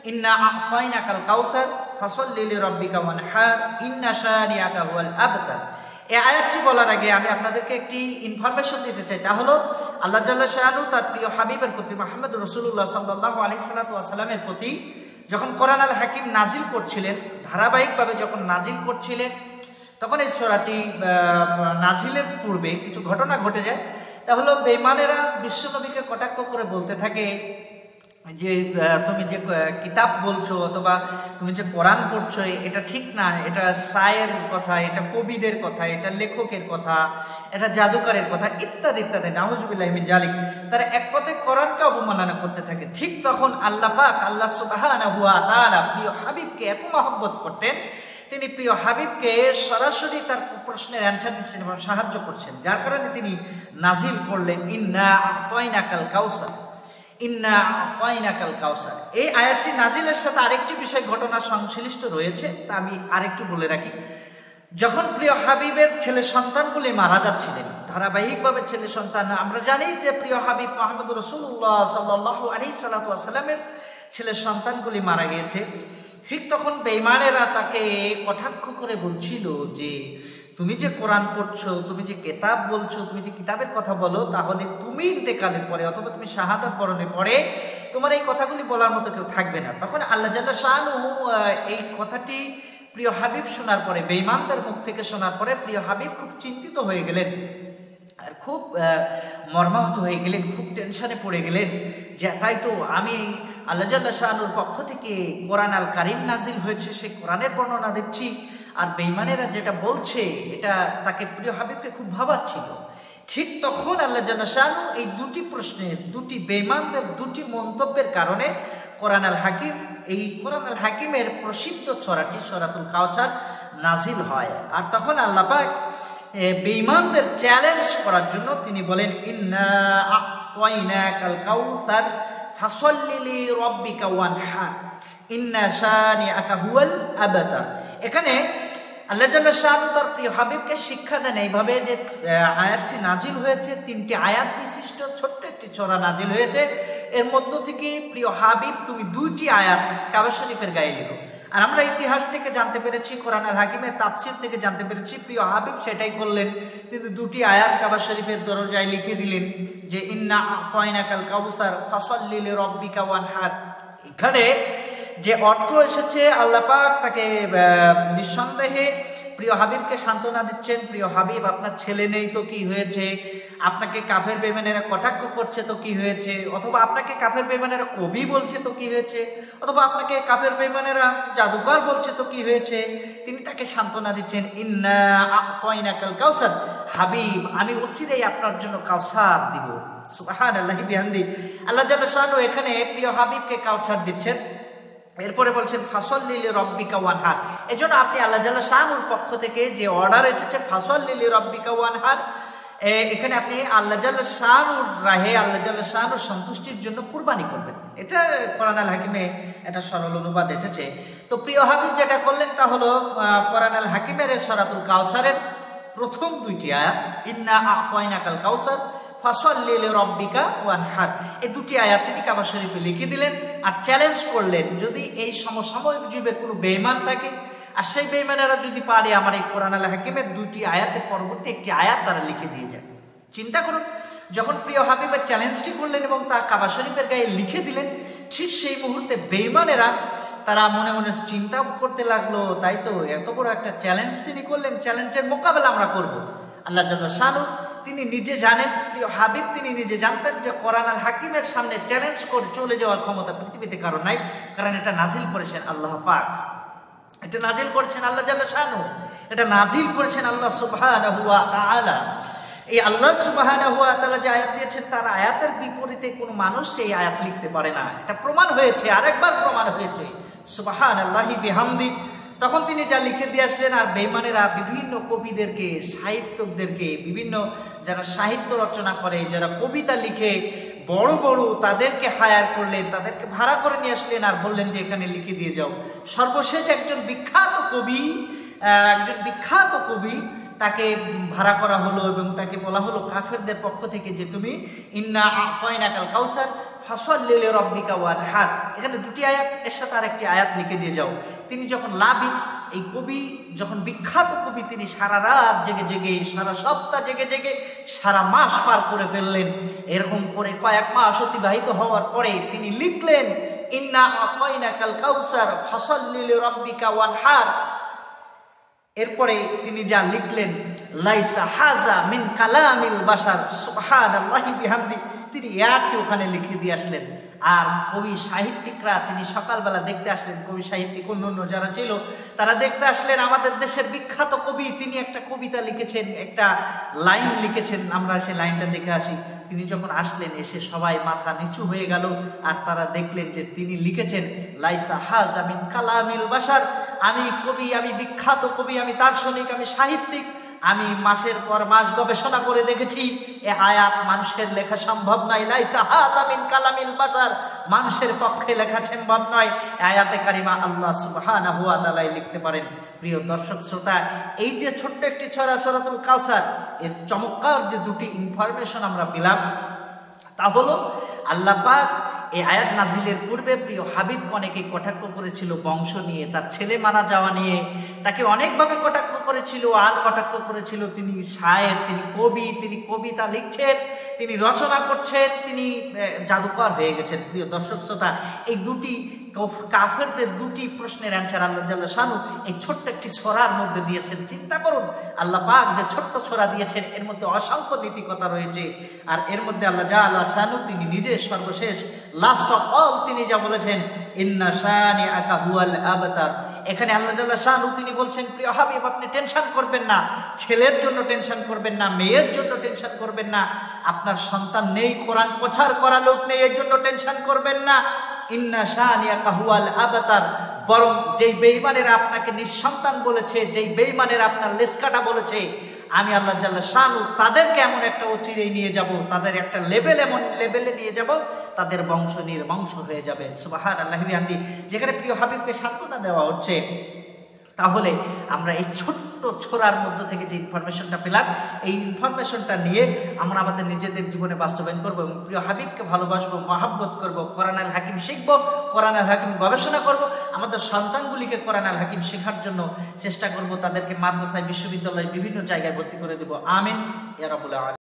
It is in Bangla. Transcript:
ইন্না আ'তাইনাকাল কাউসার ফাসাল্লি লিরাব্বিকা ওয়ানহার ইন্না শানিআকা হুয়াল আবতার। এই আয়াতটি বলার আগে আমি আপনাদেরকে একটি ইনফরমেশন দিতে চাই, তা হলো আল্লাহ জাল্লা শাআনহু তার প্রিয় হাবিবের প্রতি মুহাম্মদ রাসূলুল্লাহ সাল্লাল্লাহু আলাইহি ওয়াসাল্লামের প্রতি যখন কোরআন আল হাকিম নাজিল করছিলেন, ধারাবাহিকভাবে যখন নাজিল করছিলেন, তখন এই সূরাটি নাজিলের পূর্বে কিছু ঘটনা ঘটে যায়। তা হলো বেঈমানেরা বিশ্বনবীকে কটাক্ষ করে বলতে থাকে যে তুমি যে কিতাব বলছো অথবা তুমি যে কোরআন পড়ছো এটা ঠিক না, এটা শায়ের কথা, এটা কবিদের কথা, এটা লেখকের কথা, এটা জাদুকরের কথা, ইত্যাদি ইত্যাদি, নাউজুবিল্লাহি মিন জালিক। তারা এক কথায় কোরআনকে অবমাননা করতে থাকে। ঠিক তখন আল্লাহ পাক, আল্লাহ সুবহানাহু ওয়া তাআলা প্রিয় হাবিবকে এত মহব্বত করতেন, তিনি প্রিয় হাবিবকে সরাসরি তার প্রশ্নের অ্যান্সার দিচ্ছেন এবং সাহায্য করছেন, যার কারণে তিনি নাজিল করলেন ইন্না আ'তাইনাকাল কাউসার, ইন্না আ'তাইনাকাল কাউসার। এই আয়াতটি নাজিলের সাথে আরেকটি বিষয় ঘটনা সংশ্লিষ্ট রয়েছে, তা আমি আরেকটু বলে রাখি। যখন প্রিয় হাবিবের ছেলে সন্তানগুলি মারা যাচ্ছিলেন, ধারাবাহিকভাবে ছেলে সন্তান, আমরা জানি যে প্রিয় হাবিব মুহাম্মদ রাসূলুল্লাহ সাল্লাল্লাহু আলাইহি ওয়াসাল্লামের ছেলে সন্তানগুলি মারা গিয়েছে। ঠিক তখন বেঈমানেরা তাকে কটাক্ষ করে বলছিল যে তুমি যে কোরআন পড়ছো, তুমি যে কিতাব বলছো, তুমি যে কিতাবের কথা বলো, তাহলে তুমি ইন্তেকালের পরে অথবা তুমি শাহাদাত বরণের পরে তোমার এই কথাগুলি বলার মতো কেউ থাকবে না। তখন আল্লাহ জাল্লা শাআনহু এই কথাটি প্রিয় হাবিব শোনার পরে, বেঈমানদের মুখ থেকে শোনার পরে প্রিয় হাবিব খুব চিন্তিত হয়ে গেলেন আর খুব মর্মাহত হয়ে গেলেন, খুব টেনশনে পড়ে গেলেন যে তাই তো আমি আল্লাহ জাল্লা শাআনহুর পক্ষ থেকে কোরআন আল কারীম নাজিল হয়েছে, সেই কোরআনের বর্ণনা দিচ্ছি, আর বেঈমানেরা যেটা বলছে এটা তাকে প্রিয় হাবিবকে খুব ভাবাচ্ছিল। ঠিক তখন আল্লাহ জাল্লা শাআনহু এই দুটি প্রশ্নের, দুটি বেঈমানদের দুটি মন্তব্যের কারণে কোরআন আল হাকিম, এই কোরআন আল হাকিমের প্রসিদ্ধ সূরাটি সূরাতুল কাউসার নাজিল হয়। আর তখন আল্লাহ পাক বেঈমানদের চ্যালেঞ্জ করার জন্য তিনি বলেন ইন্না আ'তাইনাকাল কাউসার ফাসাল্লি লিরাব্বিকা ওয়ানহার ইন্না শানিআকা হুয়াল আবতার। এখানে আল্লাহ জাল্লা শাআনহু তার প্রিয় হাবিবকে শিক্ষা দেন এইভাবে যে আয়াতটি নাজিল হয়েছে, 3টি আয়াত বিশিষ্ট ছোট্ট একটি সূরা নাজিল হয়েছে। এর মধ্য থেকে প্রিয় হাবিব তুমি 2টি আয়াত কাবা শরীফের গায়ে লিখো। আর আমরা ইতিহাস থেকে জানতে পেরেছি, কোরআন আল হাকিমের তাফসীর থেকে জানতে পেরেছি প্রিয় হাবিব সেটাই করলেন। তিনি 2টি আয়াত কাবা শরীফের দরজায় লিখে দিলেন যে ইন্না আ'তাইনাকাল কাউসার ফাসাল্লি লিরাব্বিকা ওয়ানহার। এখানে যে অর্থ এসেছে, আল্লাহ পাক তাকে নিঃসন্দেহে প্রিয় হাবিবকে সান্ত্বনা দিচ্ছেন, প্রিয় হাবিব আপনার ছেলে নেই তো কি হয়েছে, আপনাকে কাফের বেঈমানেরা কটাক্ষ করছে তো কি হয়েছে, অথবা আপনাকে কাফের বেঈমানেরা কবি বলছে তো কি হয়েছে, অথবা আপনাকে কাফের বেঈমানেরা জাদুকর বলছে তো কি হয়েছে। তিনি তাকে সান্ত্বনা দিচ্ছেন ইন্না আ'তাইনাকাল কাউসার, হাবিব আমি অচিরেই আপনার জন্য কাউসার দিব। সুবহানাল্লাহি বিহামদি। আল্লাহ জাল্লা শাআনহু এখানে প্রিয় হাবিবকে কাউসার দিচ্ছেন। এরপরে বলছেন ফাসাল্লি লিরাব্বিকা ওয়ানহার। এজন্য আপনি আল্লাহ জাল্লা শাআনহুর পক্ষ থেকে যে অর্ডার এসেছে ফাসাল্লি লিরাব্বিকা ওয়ানহার, এখানে আপনি আল্লাহ জাল্লা শাআনহুর রাহে, আল্লাহ জাল্লা শাআনহুর সন্তুষ্টির জন্য কুরবানি করবেন। এটা কোরআন আল হাকিমে এটা সরল অনুবাদ এসেছে। তো প্রিয় হাবিব যেটা করলেন তা হলো কোরআন আল হাকিমের সূরাতুল কাউসারের প্রথম 2টি আয়াত ইন্না আ'তাইনাকাল কাউসার ফাসাল্লি লিরাব্বিকা ওয়ানহার, এই 2টি আয়াত তিনি কাবা শরীফে লিখে দিলেন আর চ্যালেঞ্জ করলেন যদি এই সমসাময়িক যুগে কোনো বেঈমান থাকে আর সেই বেঈমানেরা যদি পারে আমার এই কোরআন আল হাকিমের 2টি আয়াতের পরবর্তী একটি আয়াত তারা লিখে দিয়ে যায়। চিন্তা করুন, যখন প্রিয় হাবিবের চ্যালেঞ্জটি করলেন এবং তা কাবা শরীফের গায়ে লিখে দিলেন, ঠিক সেই মুহূর্তে বেঈমানেরা তারা মনে মনে চিন্তা করতে লাগলো তাই তো এত বড় একটা চ্যালেঞ্জ তিনি করলেন, চ্যালেঞ্জের মোকাবেলা আমরা করব। আল্লাহ জাল্লা শাআনহু তিনি নিজে জানেন, প্রিয় হাবিব তিনি নিজে জানতেন যে কোরআন আল হাকিমের সামনে চ্যালেঞ্জ করে চলে যাওয়ার ক্ষমতা পৃথিবীতে কারো নাই, কারণ এটা নাজিল করেছেন আল্লাহ পাক, এটা নাজিল করেছেন আল্লাহ জাল্লা শাআনহু, এটা নাজিল করেছেন আল্লাহ সুবহানাহু ওয়া তাআলা। এই আল্লাহ সুবহানাহু ওয়া তাআলা যে আয়াত দিয়েছেন তার আয়াতের বিপরীতে কোনো মানুষ এই আয়াত লিখতে পারে না, এটা প্রমাণ হয়েছে, আরেকবার প্রমাণ হয়েছে। সুবহানাল্লাহি বিহামদি। তখন তিনি যা লিখে দিয়ে আসলেন আর বেঈমানেরা বিভিন্ন কবিদেরকে, সাহিত্যকদেরকে, বিভিন্ন যারা সাহিত্য রচনা করে, যারা কবিতা লিখে বড় বড় তাদেরকে হায়ার করলেন, তাদেরকে ভাড়া করে নিয়ে আসলেন আর বললেন যে এখানে লিখে দিয়ে যাও। সর্বশেষ একজন বিখ্যাত কবি তাকে ভাড়া করা হলো এবং তাকে বলা হলো কাফেরদের পক্ষ থেকে যে তুমি ইন্না আ'তাইনাকাল কাউসার ফাসাল্লি লিরাব্বিকা ওয়ানহার। এখানে দুটি আয়াত, এর সাথে আরেকটি আয়াত লিখে দিয়ে যাও। তিনি যখন লাবিদ, এই কবি যখন বিখ্যাত কবি, তিনি সারা রাত জেগে জেগে, সারা সপ্তাহ জেগে জেগে, সারা মাস পার করে ফেললেন। এরকম করে কয়েক মাস অতিবাহিত হওয়ার পরে তিনি লিখলেন ইন্না আতাইনাকাল কাউসার ফাসাল্লি লিরাব্বিকা ওয়ানহার। এরপরে তিনি যা লিখলেন লাইসা হাজা মিন কালামিল বাশার সুবহানাল্লাহি বিহামদি, তিনি এয়ারটি ওখানে লিখে দিয়ে আসলেন। আর কবি সাহিত্যিকরা তিনি সকালবেলা দেখতে আসলেন, কবি সাহিত্যিক অন্য যারা ছিল তারা দেখতে আসলেন। আমাদের দেশের বিখ্যাত কবি, তিনি একটা কবিতা লিখেছেন, একটা লাইন লিখেছেন, আমরা সেই লাইনটা দেখে আসি। তিনি যখন আসলেন, এসে সবাই মাথা নিচু হয়ে গেল। আর তারা দেখলেন যে তিনি লিখেছেন লাইসা হাজা মিন কালামিল বাশার, আমি কবি, আমি বিখ্যাত কবি, আমি দার্শনিক, আমি সাহিত্যিক, আমি মাসের পর মাস গবেষণা করে দেখেছি এ আয়াত মানুষের লেখা সম্ভব নয়। লাইসা হাজা মিন কালামিল বাশার, মানুষের পক্ষে লেখা সম্ভব নয়। আয়াতে কারিমা আল্লাহ সুবহানাহু ওয়া তাআলা লিখতে পারেন। প্রিয় দর্শক শ্রোতা, এই যে ছোট্ট একটি ছড়া সূরাতুল কাউসার, এর চমৎকার যে দুটি ইনফরমেশন আমরা পেলাম, তা হলো আল্লাহ পাক এই আয়াত নাজিলের পূর্বে প্রিয় হাবিবকে অনেকেই কটাক্ষ করেছিল বংশ নিয়ে, তার ছেলে মারা যাওয়া নিয়ে, তাকে অনেকভাবে কটাক্ষ করেছিল। আর কটাক্ষ করেছিল তিনি শায়ের, তিনি কবি, তিনি কবিতা লিখছেন, তিনি রচনা করছেন, তিনি জাদুকর হয়ে গেছেন। প্রিয় দর্শক শ্রোতা, এই দুটি কাফেরদের দুটি প্রশ্নের অ্যান্সার আল্লাহ জাল্লা শানু এই ছোট্ট একটি ছড়ার মধ্যে দিয়েছেন। চিন্তা করুন, আল্লাহ পাক যে ছোট্ট ছড়া দিয়েছেন, এর মধ্যে অসংখ্য নীতিকথা রয়েছে। আর এর মধ্যে আল্লাহ জাল্লা শানু তিনি নিজে সর্বশেষ, লাস্ট অফ অল, তিনি যা বলেছেন ইন্না শানিআকা হুয়াল আবতার। এখানে আল্লাহ জাল্লা শানু তিনি বলছেন, প্রিয় হাবিব, আপনি টেনশন করবেন না, ছেলের জন্য টেনশন করবেন না, মেয়ের জন্য টেনশন করবেন না, আপনার সন্তান নেই, কোরআন প্রচার করা লোক নেই, এর জন্য টেনশন করবেন না। ইন্না শানিআকা হুয়াল আবতার, বরং যেই বেঈমানেরা আপনাকে নিঃসন্তান বলেছে, যেই বেঈমানেরা আপনার লেসকাটা বলেছে, আমি আল্লাহ জাল্লা শানু তাদেরকে এমন একটা অচিরেই নিয়ে যাব, তাদের একটা এমন লেভেলে নিয়ে যাব, তাদের বংশ নির্বংশ হয়ে যাবে। সুবহানাল্লাহি বিহামদি। যেখানে প্রিয় হাবিবকে সান্ত্বনা দেওয়া হচ্ছে, তাহলে আমরা এই ছোট্ট ছোড়ার মধ্য থেকে যে ইনফরমেশনটা পেলাম, এই ইনফরমেশনটা নিয়ে আমরা আমাদের নিজেদের জীবনে বাস্তবায়ন করব এবং প্রিয় হাবিবকে ভালোবাসবো, মহাব্বত করব, কোরআন আল হাকিম শিখব, কোরআন আল হাকিম গবেষণা করব, আমাদের সন্তানগুলিকে কোরআন আল হাকিম শেখার জন্য চেষ্টা করব, তাদেরকে মাদ্রাসায়, বিশ্ববিদ্যালয়ে, বিভিন্ন জায়গায় ভর্তি করে দেব। আমিন ইয়া রাব্বুল আলামিন।